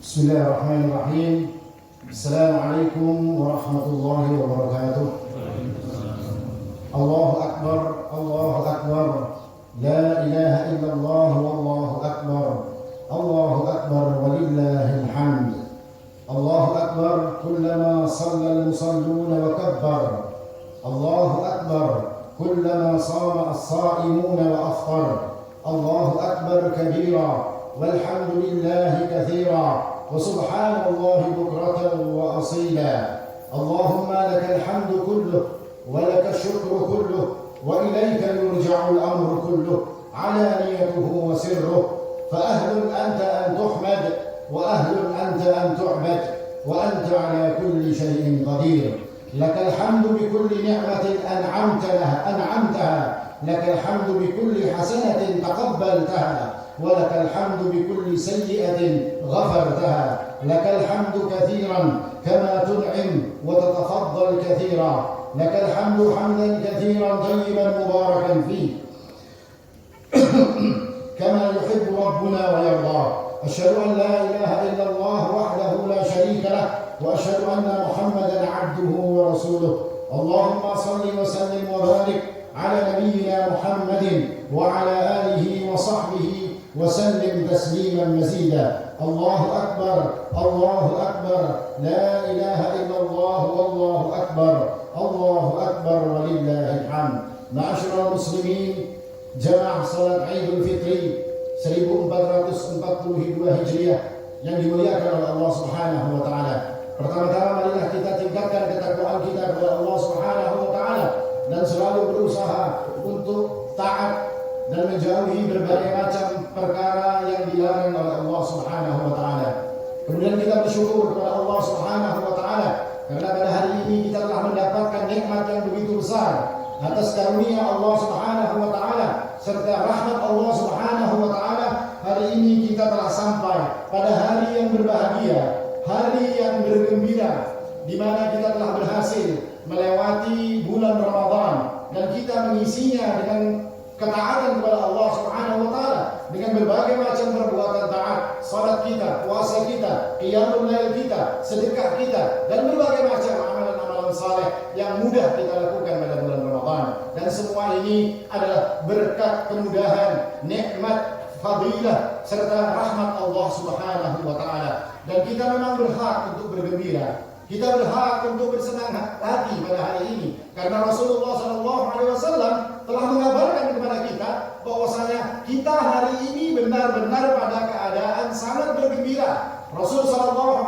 Bismillahirrahmanirrahim. Assalamualaikum warahmatullahi wabarakatuh. Allahu Akbar, Allahu Akbar. La ilaha illallah wallahu akbar. Allahu Akbar walillahil hamd. Allahu Akbar kullama shalla al-musalluna wa kabbar. Allahu Akbar kullama sama as-sa'imuna wa afṭar. Allahu Akbar kabira walhamdulillahi katsira. وسبحان الله بكرة وأصيلا. اللهم لك الحمد كله ولك الشكر كله وإليك يرجع الأمر كله علانيته وسره. فأهل أنت أن تحمد وأهل أنت أن تعبد وأنت على كل شيء قدير. لك الحمد بكل نعمة أنعمتها. لك الحمد بكل حسنة تقبلتها. ولك الحمد بكل سيئة غفرتها. لك الحمد كثيرا كما تنعم وتتفضل كثيرا. لك الحمد حمدا كثيرا طيبا مباركا فيه كما يحب ربنا ويرضى. أشهد أن لا إله إلا الله وحده لا شريك له وأشهد أن محمدا عبده ورسوله. اللهم صل وسلم وبارك على نبينا محمد وعلى آله وصحبه وسلم تسليما مزيدا. الله أكبر، الله أكبر، لا إله إلا الله والله أكبر. الله أكبر ولله الحمد. Ma'asyiral muslimin, jamaah salat Idul Fitri 1442 Hijriah yang dimuliakan oleh Allah Subhanahu wa taala. Pertama-tama marilah kita tingkatkan ketakwaan kita kepada Allah Subhanahu wa taala dan selalu berusaha untuk taat dan menjauhi berbagai macam perkara yang dilarang oleh Allah Subhanahu wa taala. Kemudian kita bersyukur kepada Allah Subhanahu wa taala karena pada hari ini kita telah mendapatkan nikmat yang begitu besar atas karunia Allah Subhanahu wa taala serta rahmat Allah Subhanahu wa taala. Hari ini kita telah sampai pada hari yang berbahagia, hari yang bergembira, di mana kita telah berhasil melewati bulan Ramadan dan kita mengisinya dengan ketaatan kepada Allah Subhanahu wa taala dengan berbagai macam perbuatan taat, salat kita, puasa kita, qiyamul lail kita, sedekah kita dan berbagai macam amalan-amalan saleh yang mudah kita lakukan pada bulan Ramadan. Dan semua ini adalah berkat kemudahan, nikmat, fadilah serta rahmat Allah Subhanahu wa taala. Dan kita memang berhak untuk bergembira. Kita berhak untuk bersenang hati pada hari ini karena Rasulullah SAW telah mengabarkan kepada kita bahwasanya kita hari ini benar-benar pada keadaan sangat bergembira. Rasul SAW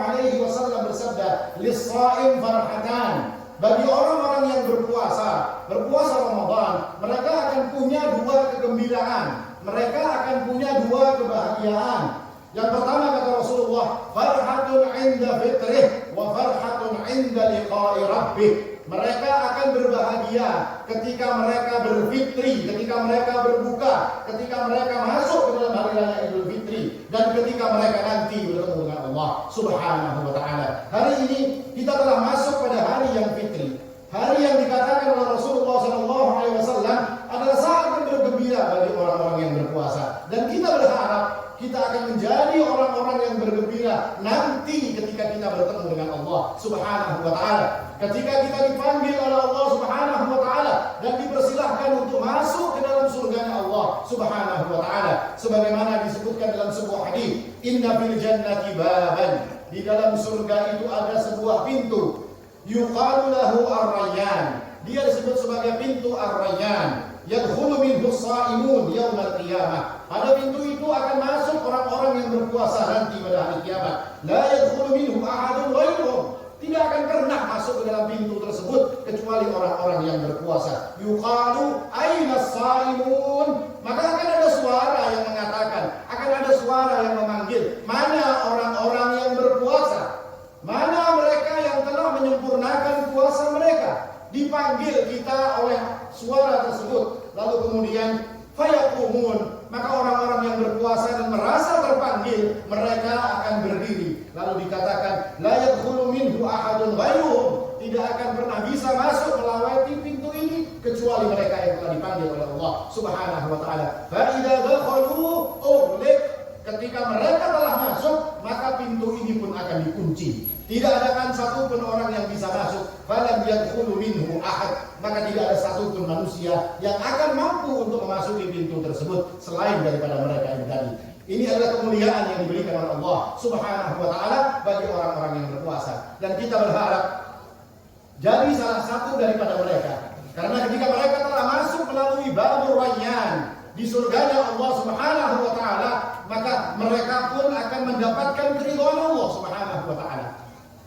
bersabda, "Lis-shaim farhatan." Bagi orang-orang yang berpuasa Ramadan, mereka akan punya dua kegembiraan, mereka akan punya dua kebahagiaan. Yang pertama kata Rasulullah, farhatun 'inda fitrih wa farhatun 'inda liqa'i rabbih. Mereka akan berbahagia ketika mereka berfitri, ketika mereka berbuka, ketika mereka masuk ke dalam hari raya Idul Fitri dan ketika mereka nanti bertemu dengan Allah Subhanahu wa taala. Hari ini kita telah masuk pada hari yang fitri. Hari yang dikatakan oleh Rasulullah SAW adalah saat yang bergembira bagi orang-orang yang berpuasa. Dan kita berharap kita akan menjadi orang-orang yang bergembira nanti ketika kita bertemu dengan Allah Subhanahu wa taala. Ketika kita dipanggil oleh Allah Subhanahu wa taala dan dipersilahkan untuk masuk ke dalam surganya Allah Subhanahu wa taala. Sebagaimana disebutkan dalam sebuah hadis, "Inna fil jannati baban." Di dalam surga itu ada sebuah pintu. Yuqalu lahu ar-rayyan. Dia disebut sebagai pintu ar-rayyan. Yadkhulu minhu as-sha'imun yaumal qiyamah. Pada pintu itu akan masuk orang-orang yang berpuasa nanti pada hari kiamat. La yadkhulu minhu ahadun ghairuhum. Tidak akan pernah masuk ke dalam pintu tersebut kecuali orang-orang yang berpuasa. Yuqalu aina as-sha'imun. Maka akan ada suara yang mengatakan, akan ada suara yang memanggil, mana orang-orang yang berpuasa? Mana mereka yang telah menyempurnakan puasa mereka? Dipanggil kita oleh suara tersebut. Lalu kemudian fayaqumun, maka orang-orang yang berpuasa dan merasa terpanggil, mereka akan berdiri. Lalu dikatakan la yadkhulu minhu ahadun ghairuhum. Tidak akan pernah bisa masuk melewati pintu ini kecuali mereka yang telah dipanggil oleh Allah Subhanahu wa taala. Fa idza dakhalu ughliq. Ketika mereka telah masuk, maka pintu ini belum akan dikunci. Tidak ada kan satupun orang yang bisa masuk. Falam yadkhulu minhu ahad. Maka tidak ada satupun manusia yang akan mampu untuk memasuki pintu tersebut selain daripada mereka yang tadi. Ini adalah kemuliaan yang diberikan oleh Allah Subhanahu wa taala bagi orang-orang yang berpuasa. Dan kita berharap jadi salah satu daripada mereka. Karena ketika mereka telah masuk melalui babur Rayyan di surganya Allah Subhanahu wa taala, maka mereka pun akan mendapatkan keridhaan Allah Subhanahu wa taala.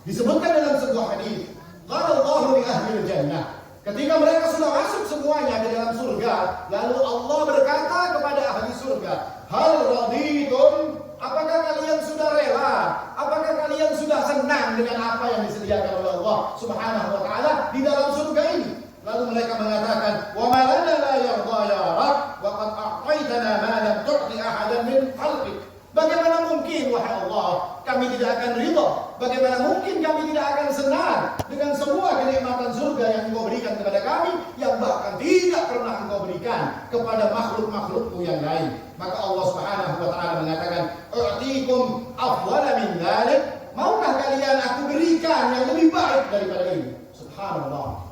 Disebutkan dalam sebuah hadis, qala Allahu li ahli jannah. Ketika mereka sudah masuk semuanya ke dalam surga, lalu Allah berkata kepada ahli surga, hal raditum? Apakah kalian sudah rela? Apakah kalian sudah senang dengan apa yang disediakan oleh Allah Subhanahu wa taala di dalam surga ini? Lalu mereka mengatakan, wa ma lana la yarda ya Rabb, wa qad a'taitana ma lam tu'ti ahadan min khalqik. Bagaimana mungkin wahai Allah kami tidak akan ridha? Bagaimana mungkin kami tidak akan senang dengan semua kenikmatan surga yang Engkau berikan kepada kami, yang bahkan tidak pernah Engkau berikan kepada makhluk-makhlukmu yang lain? Maka Allah Subhanahu wa taala mengatakan, "U'tikum afdala min dzalik." Maukah kalian aku berikan yang lebih baik daripada ini? Subhanallah.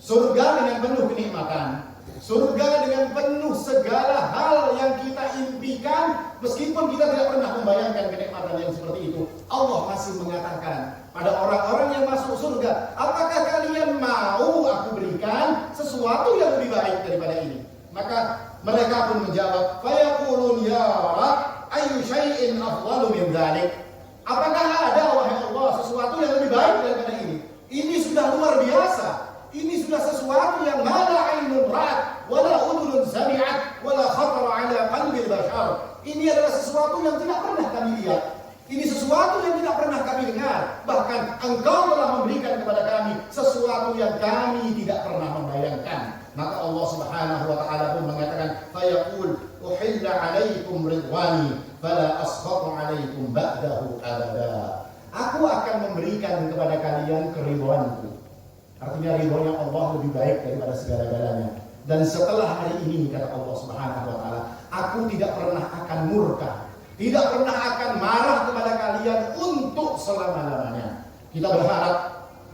Surga dengan penuh kenikmatan, surga dengan penuh segala hal yang kita impikan, meskipun kita tidak pernah membayangkan kenikmatan yang seperti itu. Allah masih mengatakan pada orang-orang yang masuk surga, apakah kalian mau aku berikan sesuatu yang lebih baik daripada ini? Maka mereka pun menjawab, fayaqulun ya Rabb, ayyu syai'in afdalu min dzalik? Apakah ada wahai Allah sesuatu yang lebih baik daripada ini? Ini sudah luar biasa. Ini sudah sesuatu yang mala ainun ra'at, wala udhunun sami'at, wala khatara ala qalbil bashar. Ini adalah sesuatu yang tidak pernah kami lihat. Ini sesuatu yang tidak pernah kami dengar. Bahkan Engkau telah memberikan kepada kami sesuatu yang kami tidak pernah membayangkan. Maka Allah Subhanahu wa taala pun mengatakan, fayaqul uhilla 'alaikum ridwani fala askhatu 'alaikum ba'dahu abada. Aku akan memberikan kepada kalian keridhaanku. Artinya ridhonya Allah lebih baik daripada segala-galanya. Dan setelah hari ini, kata Allah Subhanahu wa taala, aku tidak pernah akan murka, tidak pernah akan marah kepada kalian untuk selama-lamanya. Kita berharap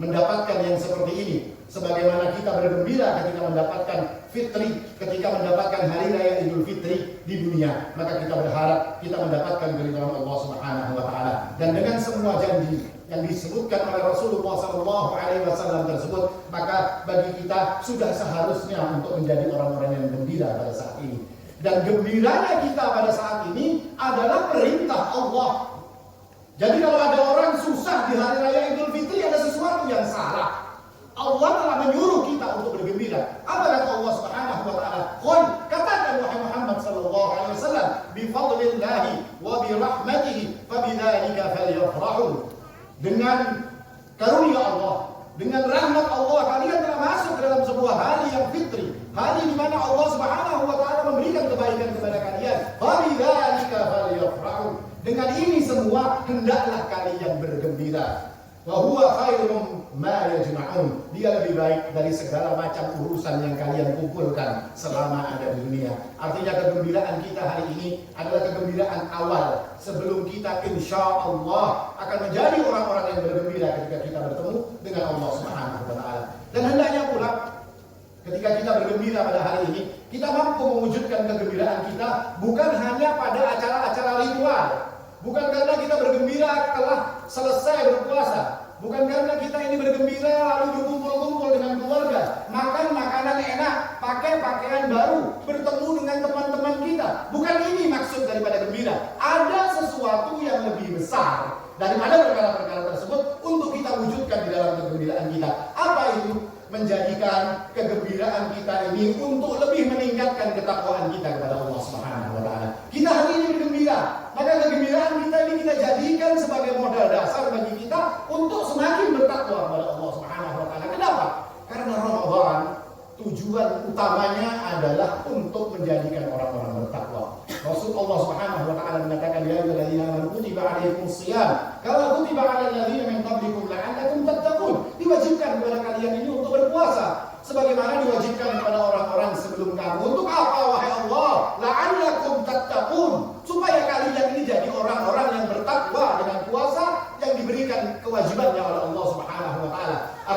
mendapatkan yang seperti ini, sebagaimana kita bergembira ketika mendapatkan fitri, ketika mendapatkan hari raya Idul Fitri di dunia. Maka kita berharap kita mendapatkan keridhaan Allah Subhanahu wa taala. Dan dengan semua janji yang disebutkan oleh Rasulullah SAW tersebut, maka bagi kita sudah seharusnya untuk menjadi orang-orang yang gembira pada saat ini. Dan gembiranya kita pada saat ini adalah perintah Allah. Jadi kalau ada orang susah di hari raya Idul Fitri, ada sesuatu yang salah. Allah telah menyuruh kita untuk bergembira. Apa kata Allah Subhanahu wa taala? Qul, katakan wahai Muhammad sallallahu alaihi wasallam, bi fadlillahi wa bi rahmatihi fabidzalika falyafrahu. Dengan karunia Allah, dengan rahmat Allah, kalian telah masuk ke dalam sebuah hari yang fitri, hari di mana Allah Subhanahu wa taala memberikan kebaikan kepada kalian. Fabidzalika falyafrahu. Dengan ini semua hendaklah kalian bergembira. Wa huwa khairum ma yajma'un. Dia lebih baik dari segala macam urusan yang kalian kumpulkan selama ada di dunia. Artinya kegembiraan kita hari ini adalah kegembiraan awal sebelum kita insya Allah akan menjadi orang-orang yang bergembira ketika kita bertemu dengan Allah Subhanahu wa taala. Dan hendaknya pula ketika kita bergembira pada hari ini, kita mampu mewujudkan kegembiraan kita bukan hanya pada acara-acara ritual. Bukan karena kita bergembira telah selesai berpuasa. Bukan karena kita ini bergembira lalu berkumpul-kumpul dengan keluarga, makan makanan enak, pakai pakaian baru, bertemu dengan teman-teman kita. Bukan ini maksud daripada gembira. Ada sesuatu yang lebih besar daripada perkara-perkara tersebut untuk kita wujudkan di dalam kegembiraan kita. Apa itu? Menjadikan kegembiraan kita ini untuk lebih meningkatkan ketakwaan kita kepada Allah Subhanahu wa taala. Kita hari ini bergembira, maka kegembiraan kita ini kita jadikan sebagai modal dasar bagi kita untuk semakin bertakwa kepada Allah Subhanahu wa taala. Kenapa? Karena Ramadan tujuan utamanya adalah untuk menjadikan orang-orang bertakwa. Rasulullah Subhanahu wa taala mengatakan, ya ayyuhalladzina amanu kutiba alaikumus shiyam kama kutiba alal ladzina min qablikum la'allakum tattaqun. Diwajibkan kepada kalian ini untuk berpuasa sebagaimana diwajibkan kepada orang-orang sebelum kamu. Untuk apa wahai Allah? La'allakum tattaqun. Supaya kalian ini jadi orang-orang yang bertakwa dengan puasa yang diberi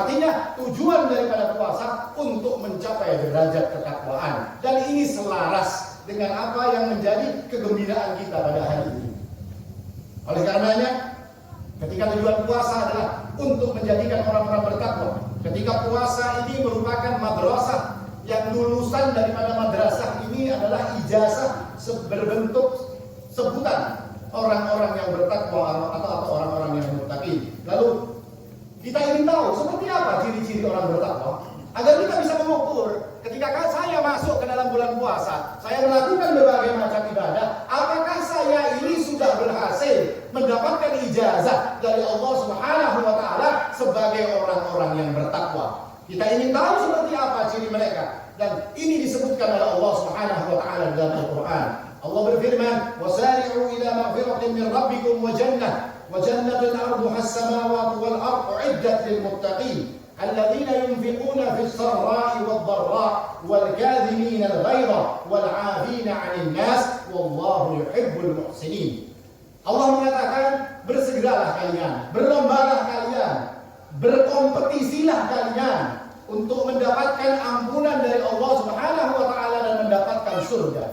Artinya tujuan daripada puasa untuk mencapai derajat ketakwaan. Dan ini selaras dengan apa yang menjadi kegembiraan kita pada hari ini. Oleh karenanya, ketika tujuan puasa adalah untuk menjadikan orang-orang bertakwa. Ketika puasa ini merupakan madrasah, yang lulusan daripada madrasah ini adalah ijazah berbentuk sebutan orang-orang yang bertakwa atau orang-orang yang muttaqin. Lalu kita ingin tahu seperti apa ciri-ciri orang bertakwa agar kita bisa mengukur ketika saya masuk ke dalam bulan puasa, saya melakukan berbagai macam ibadah, apakah saya ini sudah berhasil mendapatkan ijazah dari Allah Subhanahu wa taala sebagai orang-orang yang bertakwa. Kita ingin tahu seperti apa ciri mereka, dan ini disebutkan oleh Allah Subhanahu wa taala dalam Al-Qur'an. Allah berfirman, "Wasari'u ila maghfiratin min rabbikum wa jannatin 'arduha as-samawati wal ardu 'iddat lil muttaqin alladzina yunfiquna fis sarra'i wad dharra'i wal kadhimina al-ghaidha wal 'afina 'anil nas wallahu yuhibbul muhsinin." Allah mengatakan, bersegeralah kalian, berlombalah kalian, berkompetisilah kalian untuk mendapatkan ampunan dari Allah Subhanahu wa taala dan mendapatkan surga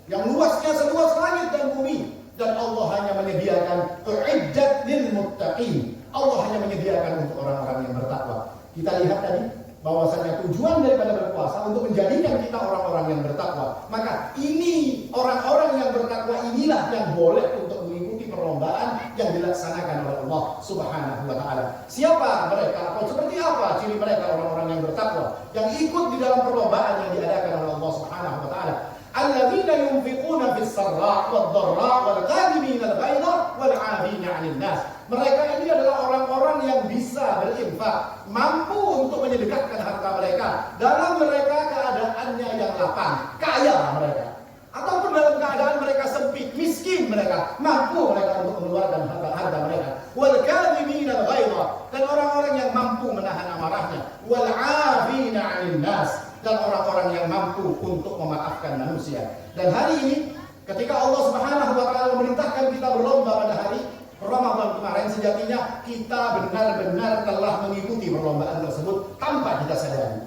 yang luasnya seluas langit dan bumi, dan Allah hanya menyediakan uiddat lil muttaqin. Allah hanya menyediakan untuk orang-orang yang bertakwa. Kita lihat tadi bahwasanya tujuan daripada berpuasa untuk menjadikan kita orang-orang yang bertakwa. Maka ini orang-orang yang bertakwa inilah yang boleh untuk mengikuti perlombaan yang dilaksanakan oleh Allah Subhanahu wa taala. Siapa mereka atau seperti apa ciri mereka orang-orang yang bertakwa yang ikut di dalam perlombaan yang diadakan oleh Allah Subhanahu wa taala? Alladzina yunfiquna fis sarra' wad dharra' wal kadhimina al-ghaidha wal 'afina 'anil nas. Mereka ini adalah orang-orang yang bisa berinfak, mampu untuk menyedekahkan harta mereka dalam mereka keadaannya yang lapang, kaya mereka, ataupun dalam keadaan mereka sempit, miskin mereka, mampu mereka untuk mengeluarkan harta mereka. Wal kadhimina al-ghaidha, dan orang-orang yang mampu menahan amarahnya. Wal 'afina 'anil nas, dan orang-orang yang mampu untuk memaafkan manusia. Dan hari ini ketika Allah Subhanahu wa taala memerintahkan kita berlomba pada hari Ramadan kemarin, sejatinya kita benar-benar telah mengikuti perlombaan tersebut tanpa kita sadari.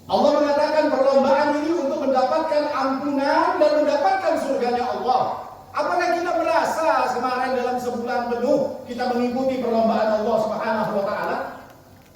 Allah mengatakan perlombaan ini untuk mendapatkan ampunan dan mendapatkan surganya Allah. Apakah kita merasa kemarin dalam sebulan penuh kita mengikuti perlombaan Allah Subhanahu wa taala?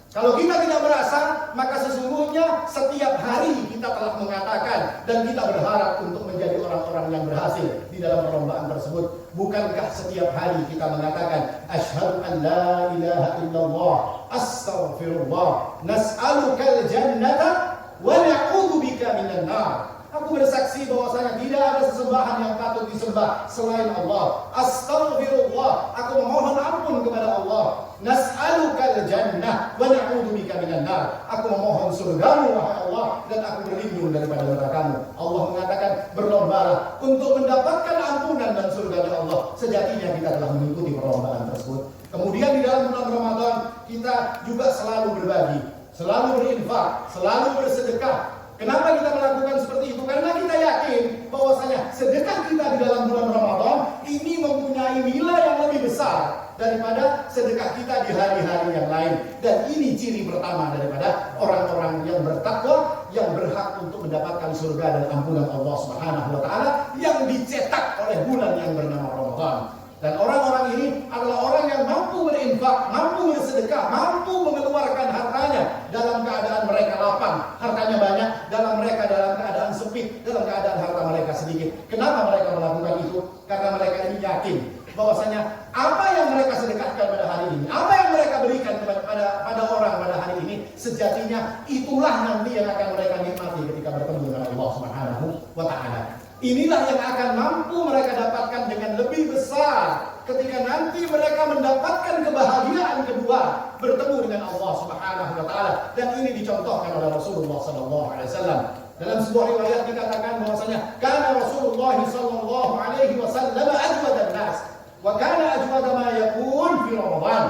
Kalau kita tidak merasa, maka sesungguhnya setiap hari kita telah mengatakan dan kita berharap untuk menjadi orang-orang yang berhasil di dalam perlombaan tersebut. Bukankah setiap hari kita mengatakan asyhadu an la ilaha illallah, astaghfirullah, nas'alukal jannata wa na'udzubika minan nar. Aku bersaksi bahwasanya tidak ada sesembahan yang patut disembah selain Allah. Astaghfirullah, aku memohon ampun kepada Allah. Nas'alukal jannah wa na'udzubika minan nar. Aku memohon surgamu wahai Allah, dan aku berlindung daripada neraka-Mu. Allah mengatakan berlombalah untuk mendapatkan ampunan dan surganya Allah. Sejatinya kita telah mengikuti perlombaan tersebut. Kemudian di dalam bulan Ramadan kita juga selalu berbagi, selalu berinfak, selalu bersedekah. Kenapa kita melakukan seperti itu? Karena kita yakin bahwasanya sedekah kita di dalam bulan Ramadan ini mempunyai nilai yang lebih besar daripada sedekah kita di hari-hari yang lain. Dan ini ciri pertama daripada orang-orang yang bertakwa, yang berhak untuk mendapatkan surga dan ampunan Allah Subhanahu wa taala yang dicetak oleh bulan yang bernama Ramadan. Dan orang-orang ini adalah orang yang mampu berinfak, mampu bersedekah, mampu mengeluarkan hartanya dalam keadaan mereka lapang, hartanya banyak, dalam keadaan sempit, dalam keadaan harta mereka sedikit. Kenapa mereka melakukan itu? Karena mereka ini yakin bahwasanya apa yang mereka sedekahkan pada hari ini, apa yang mereka berikan pada orang pada hari ini, sejatinya itulah nanti yang akan mereka nikmati ketika bertemu dengan Allah Subhanahu wa taala. Inilah yang akan mampu mereka dapatkan dengan lebih besar ketika nanti mereka mendapatkan kebahagiaan kedua bertemu dengan Allah Subhanahu wa taala. Dan ini dicontohkan oleh Rasulullah sallallahu alaihi wasallam. Dalam sebuah riwayat dikatakan bahwasanya kana Rasulullah sallallahu alaihi wasallam ajwadan nas wa kana ajwada ma yakun fi Ramadan.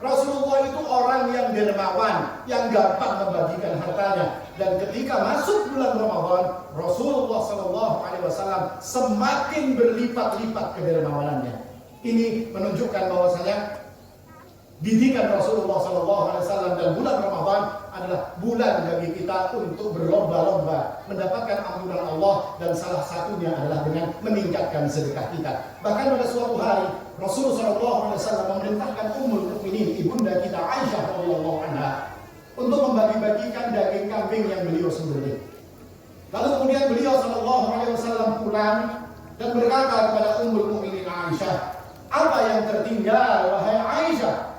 Rasulullah itu orang yang dermawan, yang gampang membagikan hartanya. Dan ketika masuk bulan Ramadan, Rasulullah SAW semakin berlipat-lipat kedermawanannya. Ini menunjukkan bahwasanya didikan Rasulullah SAW, dan bulan Ramadan adalah bulan bagi kita untuk berlomba-lomba mendapatkan ampunan Allah, dan salah satunya adalah dengan meningkatkan sedekah kita. Bahkan pada suatu hari Rasulullah SAW memerintahkan Ummul Mukminin, ibunda kita Aisyah radhiyallahu anha, untuk membagi-bagikan daging kambing yang beliau sembelih. Lalu kemudian beliau SAW pulang dan berkata kepada Ummul Mukminin Aisyah, "Apa yang tertinggal wahai Aisyah?"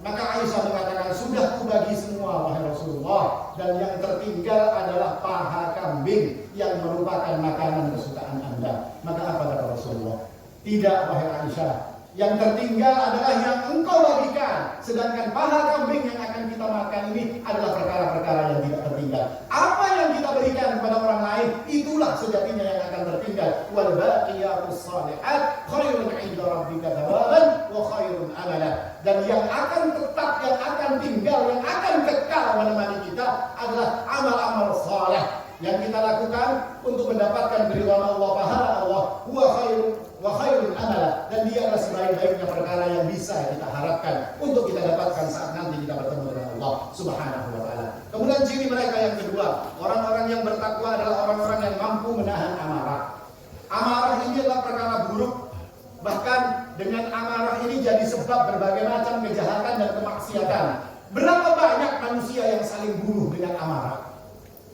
Maka Aisyah mengatakan, "Sudah kubagi semua wahai Rasulullah, dan yang tertinggal adalah paha kambing yang merupakan makanan kesukaan Anda." Maka apa kata Rasulullah? "Tidak wahai Aisyah, yang tertinggal adalah yang engkau bagikan, sedangkan paha kambing yang akan kita makan ini adalah perkara-perkara yang tidak tertinggal. Apa yang kita berikan kepada orang lain, itulah sejatinya yang akan tertinggal. Wal baqiyatus shalihat khairun 'inda rabbika thawaban wa khairun amala." Dan yang akan tetap, yang akan tinggal, yang akan kekal menemani kita adalah amal-amal saleh yang kita lakukan untuk mendapatkan keridhaan Allah, pahala Allah. Wa khairun amala, dan dia adalah sebaik-baiknya perkara yang bisa kita harapkan untuk kita dapatkan saat nanti kita bertemu dengan Allah Subhanahu wa taala. Kemudian ciri mereka yang kedua, orang-orang yang bertakwa adalah orang-orang yang mampu menahan amarah. Amarah ini adalah perkara buruk. Bahkan dengan amarah ini jadi sebab berbagai macam kejahatan dan kemaksiatan. Berapa banyak manusia yang saling bunuh dengan amarah?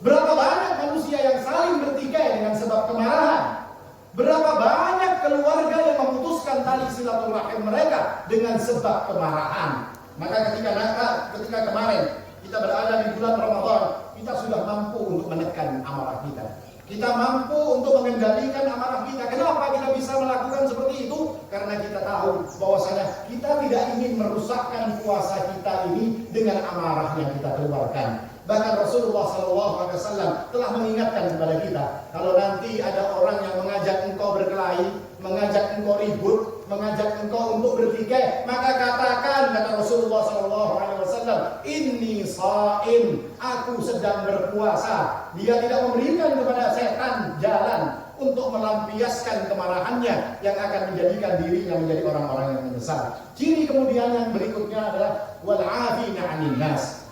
Berapa banyak manusia yang saling bertikai dengan sebab kemarahan? Berapa banyak keluarga yang memutuskan tali silaturahim mereka dengan sebab kemarahan? Maka ketika kemarin kita berada di bulan Ramadan, kita sudah mampu untuk menekan amarah kita. Kita mampu untuk mengendalikan amarah kita. Kenapa kita bisa melakukan seperti itu? Karena kita tahu bahwasanya kita tidak ingin merusakkan puasa kita ini dengan amarah yang kita keluarkan. Bahkan Rasulullah SAW telah mengingatkan kepada kita, kalau nanti ada orang yang mengajak engkau berkelahi, mengajak engkau ribut, mengajak engkau untuk bertikai, maka katakan, kata Rasulullah SAW, "Inni shaim," aku sedang berpuasa. Dia tidak memberikan kepada setan jalan untuk melampiaskan kemarahannya yang akan menjadikan dirinya menjadi orang-orang yang menyesal. Ciri kemudian yang berikutnya adalah wal 'afina 'anil nas.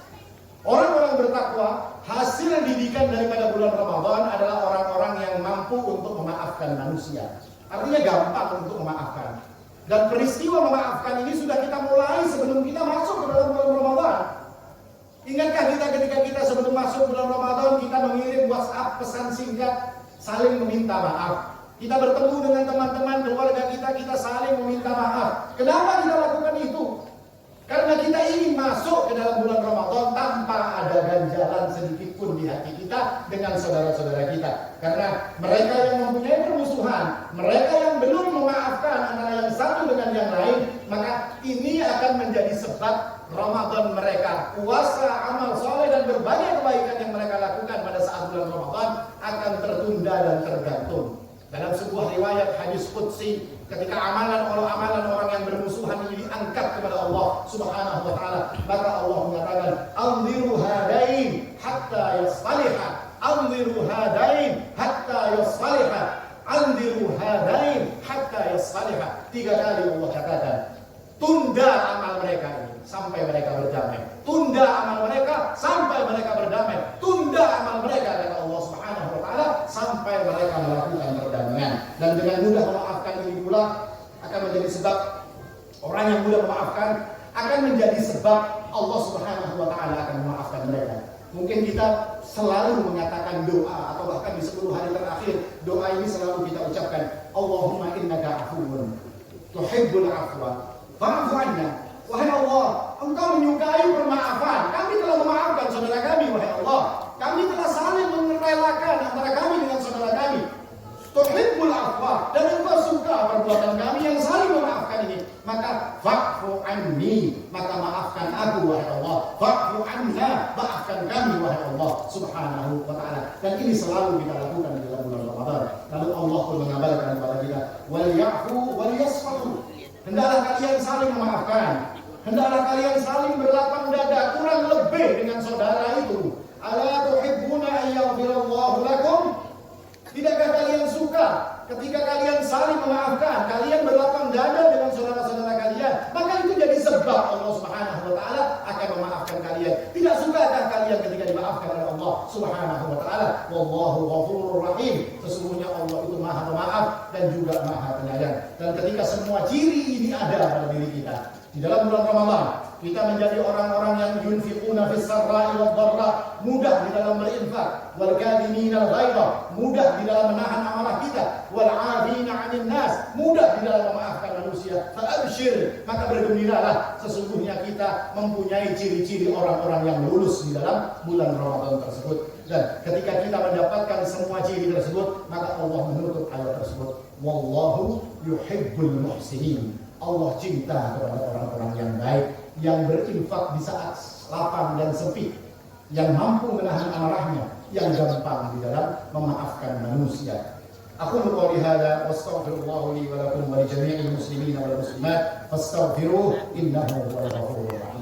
Orang-orang bertakwa, hasil didikan daripada bulan Ramadan adalah orang-orang yang mampu untuk memaafkan manusia. Artinya gampang untuk memaafkan. Dan peristiwa memaafkan ini sudah kita mulai sebelum kita masuk ke dalam bulan Ramadan. Ingatkah kita ketika kita sebelum masuk bulan Ramadan, kita mengirim WhatsApp pesan singkat saling meminta maaf. Kita bertemu dengan teman-teman keluarga kita, kita saling meminta maaf. Kenapa kita lakukan itu? Karena kita ingin masuk ke dalam bulan Ramadan tanpa ada ganjalan sedikit pun di hati kita dengan saudara-saudara kita. Karena mereka yang mempunyai permusuhan, mereka yang belum memaafkan antara yang satu dengan yang lain, maka ini akan menjadi sebab Ramadan mereka, puasa, amal soleh dan berbagai kebaikan yang mereka lakukan pada saat bulan Ramadan akan tertunda dan tergantung. Dalam sebuah riwayat hadis qudsi, ketika amalan orang yang bermusuhan ini diangkat kepada Allah Subhanahu wa taala, maka Allah mengatakan, "Anziru hadain hatta yasfaliha, anziru hadain hatta yasfaliha, anziru hadain hatta yasfaliha." 3 kali Allah katakan, tunda amal mereka ini sampai mereka berdamai. Tunda amal mereka sampai mereka berdamai. Tunda amal mereka, kata Allah Subhanahu wa taala, sampai mereka melakukan perdamaian. Dan dengan mudah memaafkan ini pula akan menjadi sebab orang yang mudah memaafkan akan menjadi sebab Allah Subhanahu wa taala akan memaafkan mereka. Mungkin kita selalu mengatakan doa, atau bahkan di 10 hari terakhir doa ini selalu kita ucapkan, Allahumma innaka afuwun tuhibbul afwa fa'fu 'anna. Wahai Allah, Engkau menyukai permaafan. Kami telah memaafkan saudara kami, wahai Allah. Kami telah saling merelakan antara kami dengan saudara kami. Tuhibbul afwa, dan Engkau suka perbuatan kami yang saling memaafkan ini. Maka fa'fu 'anni, maka maafkan aku, wahai Allah. Fa'fu 'anna, maafkan kami, wahai Allah Subhanahu wa taala. Dan ini selalu kita lakukan di dalam bulan Ramadan. Lalu Allah pun mengabarkan kepada kita, wal ya'fu wal yasfahu. Hendaklah kalian saling memaafkan. Hendaklah kalian saling berlapang dada, kurang lebih dengan saudara itu. Ala tuhibbuna ayyaghfirallahu lakum? Tidakkah kalian suka ketika kalian saling memaafkan, kalian berlapang dada dengan saudara-saudara kalian? Maka itu jadi sebab Allah Subhanahu wallahu ghafurur rahim. Sesungguhnya Allah itu Maha Pemaaf dan juga Maha Penyayang. Dan ketika semua ciri ini ada pada diri kita di dalam bulan Ramadan, kita menjadi orang-orang yang yunfiquna fis sarra'i wad dharra, mudah di dalam berinfak, wal kadhiminal ghaidha, mudah di dalam menahan amarah kita, wal 'afina 'anil nas, mudah di dalam memaafkan manusia. Fa abshir, maka bergembiralah, sesungguhnya kita mempunyai ciri-ciri orang-orang yang lulus di dalam bulan Ramadan tersebut. Dan ketika kita mendapatkan semua ciri tersebut, maka Allah menutup ayat tersebut, wallahu yuhibbul muhsinin. Allah cinta kepada orang-orang yang baik, yang berinfak di saat lapang dan sempit, yang mampu menahan amarahnya, yang gampang di dalam memaafkan manusia. Aku qouli hada wastaghfirullah li wa lakum wa li jami'il muslimin wal muslimat fastaghfiruhu innahu huwal ghafurur rahim.